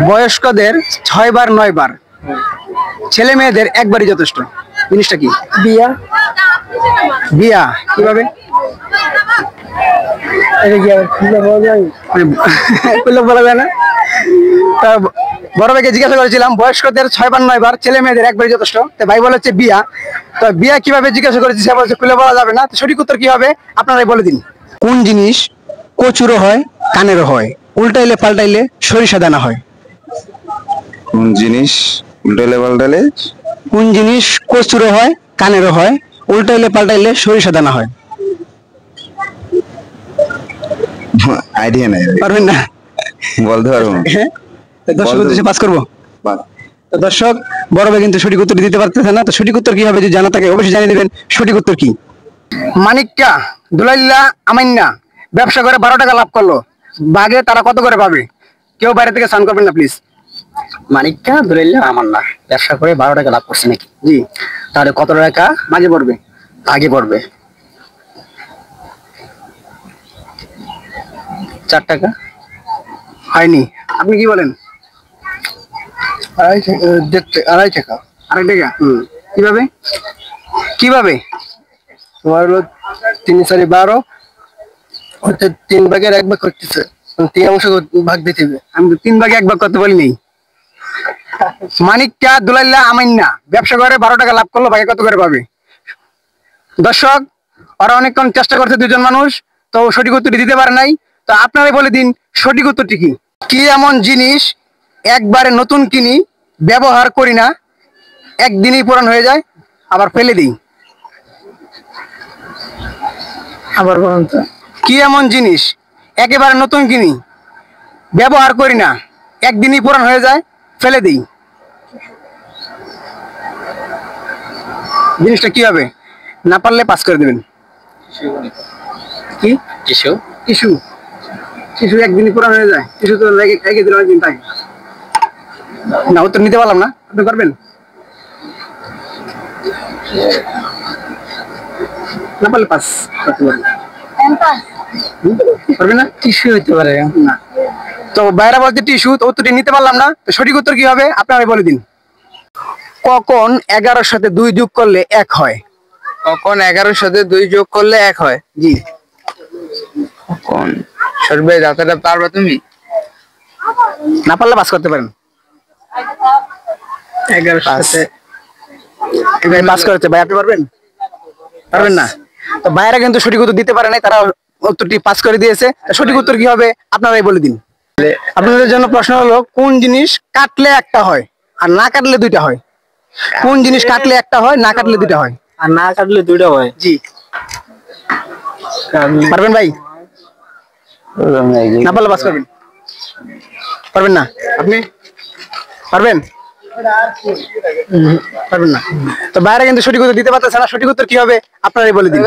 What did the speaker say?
বয়স্কদের 6 বার 9 বার, ছেলে মেয়েদের একবারই যথেষ্ট। জিনিসটা কি? বিয়া। বিয়া কিভাবে? এটা কি আর খুলে বলা যায়? খুলে বলা যায় না। তা বড় ভাইকে জিজ্ঞাসা করেছিলাম বয়স্কদের 6 বার 9 বার, ছেলে মেয়েদের একবারই যথেষ্ট। তো ভাই বলে হচ্ছে বিয়া। তো বিয়া কিভাবে জিজ্ঞাসা করেছি, সে বলছে খুলে বলা যাবে না। তো সঠিক উত্তর কি হবে আপনারাই বলে দিন। কোন জিনিস কচুরও হয় কানেরও হয়, উল্টাইলে পাল্টাইলে সরিষা দানা হয়? কোন জিনিস উল্টাইলে পাল্টাইলে? কোন জিনিস কচুরও হয় কানেরও হয়, উল্টাইলে পাল্টাইলে সরিষা দানা হয়? আইডিয়া নাই, পারবেন না? বলতে পারবো না। হ্যাঁ, দর্শক উদ্দেশ্যে পাস করবো। তো দর্শক, বড় ভাই কিন্তু সঠিক উত্তর দিতে পারতেছে না। তো সঠিক উত্তর কি হবে যদি জানা থাকে অবশ্যই জানিয়ে দেবেন। সঠিক উত্তর কি? মানিককা দুলাইল্লা আমাইন্না ব্যবসা করে 12 টাকা লাভ করলো, বাগে তারা কত করে পাবে? কেউ বাইরে থেকে স্নান করবেন না প্লিজ। মানিকটা ধরে আমার না, ব্যবসা করে 12 টাকা লাভ করছে নাকি? জি। তাহলে কত টাকা মাঝে পড়বে? আগে পড়বে? 4 টাকা। হয়নি, আপনি কি বলেন? 2.5 টাকা। 2.5 টাকা? কিভাবে কিভাবে? তোমার হলো 3 4 12 হচ্ছে 3 ভাগের 1 ভাগ করতেছে, 3 অংশ ভাগ দিতে হবে। আমি তো 3 ভাগে 1 ভাগ করতে বলিনি। মানিককা দুলাইল্লা আমাইন্না ব্যবসা করে 12 টাকা লাভ করলো, ভাগে কত করে পাবে? দর্শক, ওরা অনেকক্ষণ চেষ্টা করছে দুজন মানুষ, তো সঠিক উত্তরটি দিতে পারে নাই। তো আপনারাই বলে দিন সঠিক উত্তরটি কি? কি এমন জিনিস একবারে নতুন কিনি, ব্যবহার করি না, একদিনই পুরান হয়ে যায়, আবার ফেলে দিই? আবার বলুন তো। কি এমন জিনিস একেবারে নতুন কিনি, ব্যবহার করি না, একদিনই পুরান হয়ে যায়, ফেলে দিই? জিনিসটা কি হবে? না পারলে পাস করে দেবেন। কি? টিস্যু। টিস্যু? টিস্যু একদিনই পুরান হয়ে যায়? টিস্যু তো রেখে দিলে অনেকদিন থাকে না। উত্তর নিতে পারলাম না, আপনি পারবেন? না পারলে পাস করতে পারবেন। পারবেন না? টিস্যু হইতে পারে না। তো বাইরে বলতে টিস্যু, তো উত্তরটি নিতে পারলাম না। তো সঠিক উত্তর কি হবে আপনারাই বলে দিন। কখন 11-র সাথে 2 যোগ করলে 1 হয়? কখন 11-র সাথে 2 যোগ করলে 1 হয়? জি। কখন? সর্বে দাতাটা পারবা তুমি? না পারলে পাস করতে পারেন। 11 সাথে এবার পাস করতে ভাই, আপনি পারবেন? পারবেন না। তো ভাইরা কিন্তু সঠিক উত্তর দিতে পারে নাই, তারা উত্তরটি পাস করে দিয়েছে। তো সঠিক উত্তর কি হবে আপনারাই বলে দিন। আপনাদের জন্য প্রশ্ন হলো কোন জিনিস কাটলে একটা হয় আর না কাটলে 2টা হয়? কোন জিনিস কাটলে একটা হয়, না কাটলে 2টা হয়? আর না কাটলে 2টা হয়? জি। পারবেন ভাই? না পারলে পাস করবেন। পারবেন না? আপনি পারবেন? পারবেন না। তো বাইরে কিন্তু সঠিক উত্তর দিতে পারতেছে না। সঠিক উত্তর কি হবে আপনারাই বলে দিন।